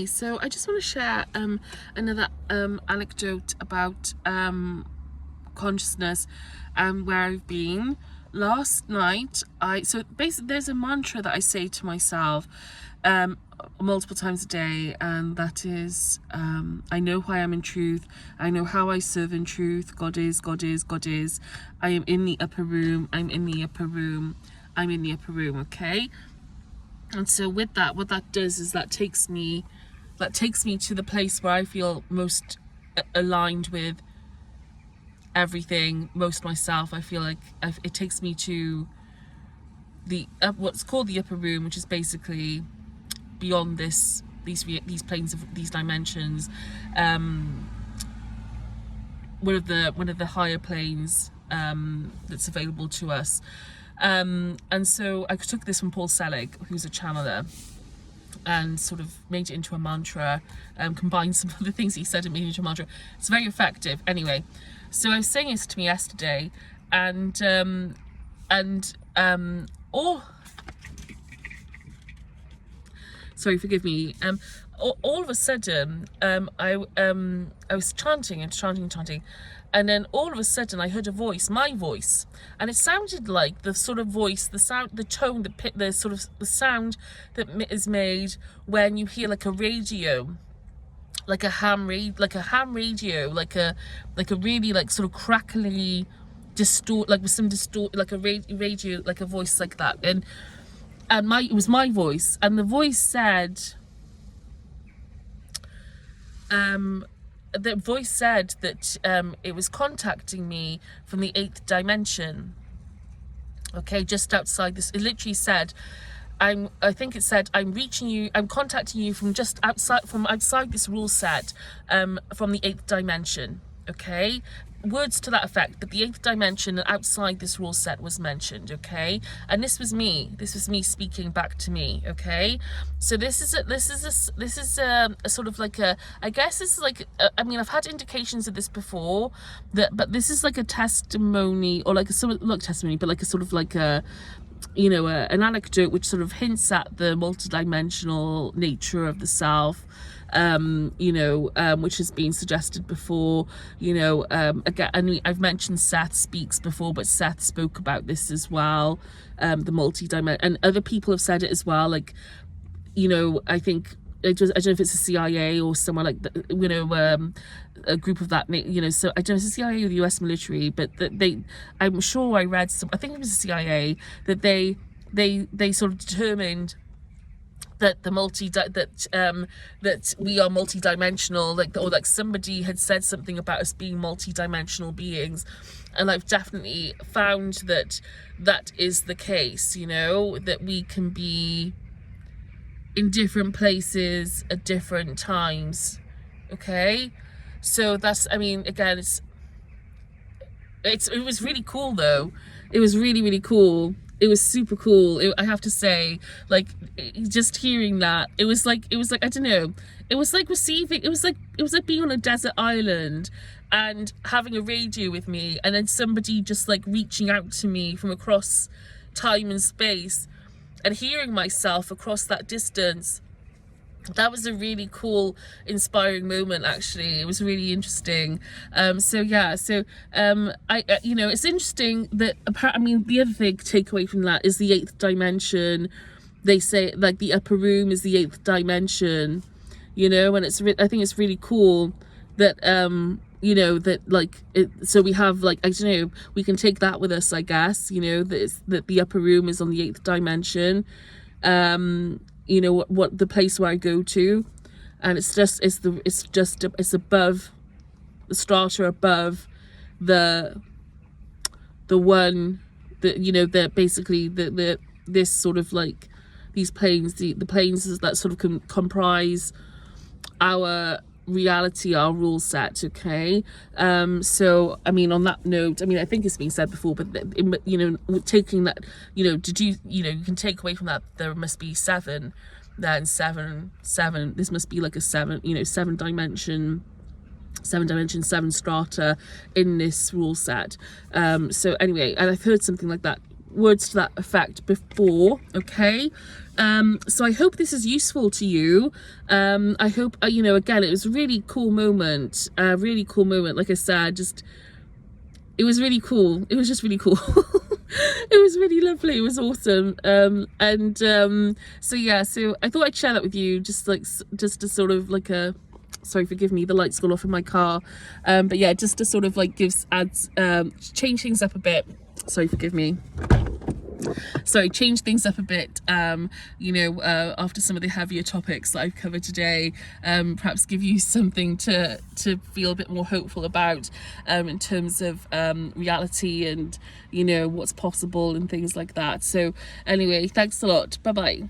So I just want to share another anecdote about consciousness and where I've been. Last night, so basically there's a mantra that I say to myself multiple times a day, and that is I know who I am in truth, I know how I serve in truth. God is, God is, God is. I am in the upper room, I'm in the upper room, I'm in the upper room. Okay, and so with that, what that does is that takes me to the place where I feel most aligned with everything, most myself. I feel like it takes me to the what's called the upper room, which is basically beyond these planes of these dimensions. One of the higher planes that's available to us. And so I took this from Paul Selig, who's a channeler, and sort of made it into a mantra, combined some of the things he said and made it into a mantra. It's very effective. Anyway, so I was saying this to me yesterday, and sorry, forgive me. All of a sudden, I was chanting, and then all of a sudden I heard a voice, my voice, and it sounded like the sort of voice, the sound, the tone, the sort of the sound that is made when you hear like a radio, like a ham radio, like a really like sort of crackly, like with some like a radio, like a voice like that, and it was my voice, and the voice said, that it was contacting me from the 8th dimension. Okay, just outside this. It literally said, I'm reaching you, I'm contacting you from just outside this rule set, from the 8th dimension. Okay, words to that effect, that the 8th dimension and outside this rule set was mentioned. Okay, and this was me speaking back to me. Okay, so this is a sort of like a, I guess this is like I mean, I've had indications of this before, but this is like a testimony, or like not testimony, but like a sort of like a, you know, an anecdote which sort of hints at the multidimensional nature of the self, which has been suggested before, again, and I've mentioned Seth Speaks before, but Seth spoke about this as well, the multi-dimension, and other people have said it as well, like, I think, I don't know if it's the CIA or somewhere like that, a group of that, so I don't know if it's the CIA or the US military, but that I'm sure I read I think it was the CIA, that they sort of determined that that we are multi-dimensional, like somebody had said something about us being multi-dimensional beings, and I've definitely found that is the case, that we can be in different places at different times. Okay, so that's, I mean, again, it was really cool though. It was really, really cool. It was super cool. I have to say, like, just hearing that, it was like, I don't know, it was like receiving, it was like being on a desert island and having a radio with me, and then somebody just like reaching out to me from across time and space, and hearing myself across that distance. That was a really cool, inspiring moment, actually. It was really interesting. It's interesting that, the other thing takeaway from that is the 8th dimension. They say, like, the upper room is the 8th dimension, and I think it's really cool that, so we have, like, I don't know, we can take that with us, I guess, that the upper room is on the 8th dimension. What the place where I go to, and it's above the strata, above the one that basically this sort of like these planes, the planes that sort of comprise our reality, our rule set. Okay, so I mean, on that note, I mean, I think it's been said before, but taking that, you can take away from that, there must be seven, then seven, this must be like a seven dimension, seven strata in this rule set. So anyway, and I've heard something like that words to that effect before. Okay, so I hope this is useful to you. I hope you know, again, it was a really cool moment, like I said. Just, it was really cool. It was just really cool. It was really lovely. It was awesome. So yeah, so I thought I'd share that with you, just a sort of like a, sorry, forgive me, the light's gone off in my car. But yeah, just to sort of like change things up a bit. Sorry, forgive me. Sorry, change things up a bit, you know, after some of the heavier topics that I've covered today, perhaps give you something to feel a bit more hopeful about, in terms of reality and, you know, what's possible and things like that. So anyway, thanks a lot. Bye bye.